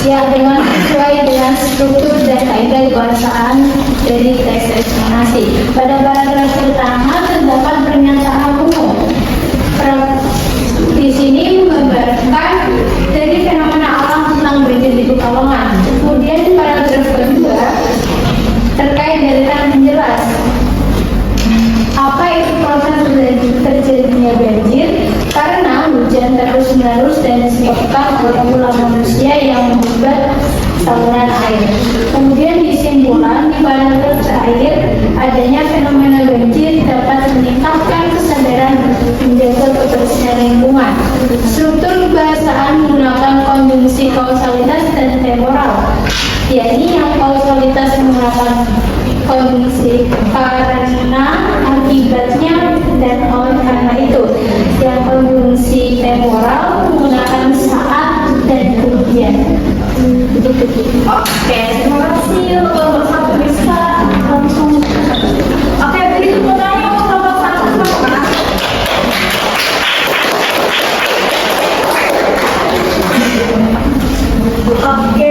Ya, dengan sesuai dengan struktur dan kaidah kebahasaan dari teks eksplorasi. Pada paragraf pertama terdapat pernyataan umum. Di sini menggambarkan dari fenomena alam tentang banjir di Pekalongan. Kemudian paragraf kedua terkait data menjelas apa itu proses terjadinya banjir karena hujan terus-menerus dan disebabkan oleh ulah manusia yang membuat saluran air. Kemudian disimpulan di paragraf terakhir adanya fenomena banjir dapat meningkatkan kesadaran menjaga kebersihan lingkungan. Struktur kebahasaan menggunakan konjungsi kausalitas dan temporal, yakni yang kausalitas menggunakan konjungsi karena akibatnya dan oleh karena itu, yang konjungsi temporal menggunakan saat dan kemudian. Oke, terima kasih untuk satu bisa langsung. Oke, berikut pertanyaan untuk kelompok satu sama. Oke.